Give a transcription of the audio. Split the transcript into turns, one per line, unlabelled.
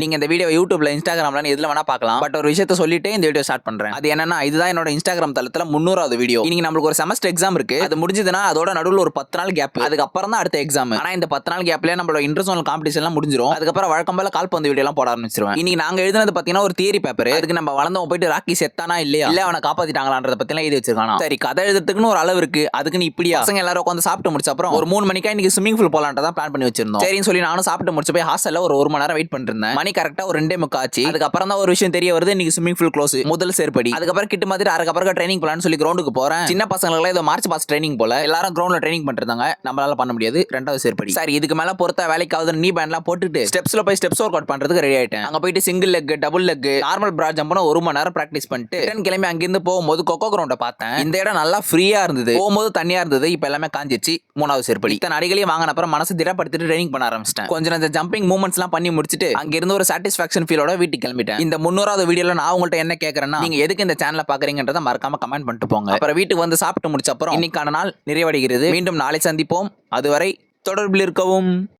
நீங்க இந்த வீடியோ யூடியூப்ல இன்ஸ்டாகிராம்ல எதுல வேணா பார்க்கலாம். பட் ஒரு விஷயத்த சொல்லிட்டு இந்த வீடியோ ஸ்டார்ட் பண்றேன். அது என்னன்னா, இதுதான் என்னோட இன்ஸ்டாகிராம் தளத்துல 300வது வீடியோ. இன்னைக்கு நம்மளுக்கு ஒரு செமஸ்டர் எக்ஸாம் இருக்கு. அது முடிஞ்சதுன்னா அதோட நடுவுல ஒரு 10 நாள் கேப். அதுக்கப்புறம் தான் அடுத்த எக்ஸாம். ஆனா இந்த 10 நாள் கேப்லயே நம்மளோட இன்டர்நேஷனல் காம்படிஷன் எல்லாம் முடிஞ்சிரும். அதுக்கப்புறம் வழக்கம் போல கால்பந்து வீடியோ எல்லாம் போட ஆரம்பிச்சிருவேன். இன்னைக்கு நாங்க எழுதுனது பாத்தீங்கன்னா ஒரு தியரி பேப்பர். அதுக்கு நம்ம வளர்ந்தவங்க போயிட்டு ராக்கி செத்தானா இல்லையா, இல்ல அவனை காப்பாத்திட்டாங்களான்றத பத்தி எல்லாம் எழுதி வச்சிருக்கானா. சரி, கதை எழுதுறதுக்குன்னு ஒரு அளவு இருக்கு. அதுக்குன்னு இப்படியா? பசங்க எல்லாரும் உட்காந்து சாப்பிட்டு முடிச்ச அப்புறம் ஒரு 3 மணிக்கா இன்னைக்கு ஸ்விமிங் பூல் போலான்றதா பிளான் பண்ணி வச்சிருந்தோம். சரின்னு சொல்லி நானும் சாப்பிட்டு முடிச்சு போய் ஹாஸ்டல்ல ஒரு 1 மணி நேரம் வெயிட் பண்ணிட்டு இருந்தேன். மணி கரெக்டா ஒரு 2:45 ஆச்சு. அதுக்கப்புறம் தான் ஒரு விஷயம் தெரிய வருது, இன்னைக்கு ஸ்விமிங் பூல் க்ளோஸ், முதல் சேர்ப்படி. அதுக்கப்புறம் கிட்ட மாதிரி அரைக்கப்புறம் ட்ரைனிங் பிளான் சொல்லி கிரவுண்டுக்கு போறேன். சின்ன பசங்களுக்கு ஏதோ மார்ச் பாஸ் ட்ரைனிங் போல எல்லாரும் கிரவுண்ட்ல ட்ரைனிங் பண்ணிருந்தாங்க. நம்மளால பண்ண முடியாது, 2வது சேர்ப்படி. சரி, இதுக்கு மேல பொறுத்த வேலைக்காவது நீ பேண்ட்லாம் போட்டுட்டு ஸ்டெப்ஸ்ல போய் ஸ்டெப்ஸ் ஒர்க் அவுட் பண்றதுக்கு ரெடி ஆயிட்டேன். அங்க போயிட்டு single leg, double leg, normal broad jump 1 மணி நேரம் பிராக்டிஸ் பண்ணிட்டு கிளம்பி அங்கிருந்து போகும்போது கொக்கோ கிரவுண்ட பார்த்தேன். இந்த இடம் நல்லா ஃப்ரீயா இருந்தது. போகும்போது தனியா இருந்தது. இப்ப எல்லாமே காஞ்சிச்சு. 3வது சேர்ப்படி. இத்தனை அடிகளையும் வாங்கின அப்புறம் மனசு திடப்படுத்திட்டு ட்ரைனிங் பண்ண ஆரம்பிச்சிட்டேன். கொஞ்சம் அந்த ஜம்பிங் மூவ்மெண்ட்ஸ் எல்லாம் பண்ணி முடிச்சிட்டு அங்க இருந்து ஒரு சாட்டிஸ்பாக்சன் ஃபீலோட வீட்டுக்கு கிளம்பிட்டேன். இந்த 300வது வீடியோல நான் உங்கள்ட்ட என்ன கேக்குறேன்னா, நீங்க எதுக்கு இந்த சேனலை பாக்குறீங்கன்றத மறக்காம கமெண்ட் பண்ணிட்டு போங்க. அப்புறம் வீட்டுக்கு வந்து சாப்பிட்டு முடிச்ச அப்புறம் இன்னைக்கான நாள் நிறைவடைகிறது. மீண்டும் நாளை சந்திப்போம். அதுவரை தொடர்பில் இருக்கவும்.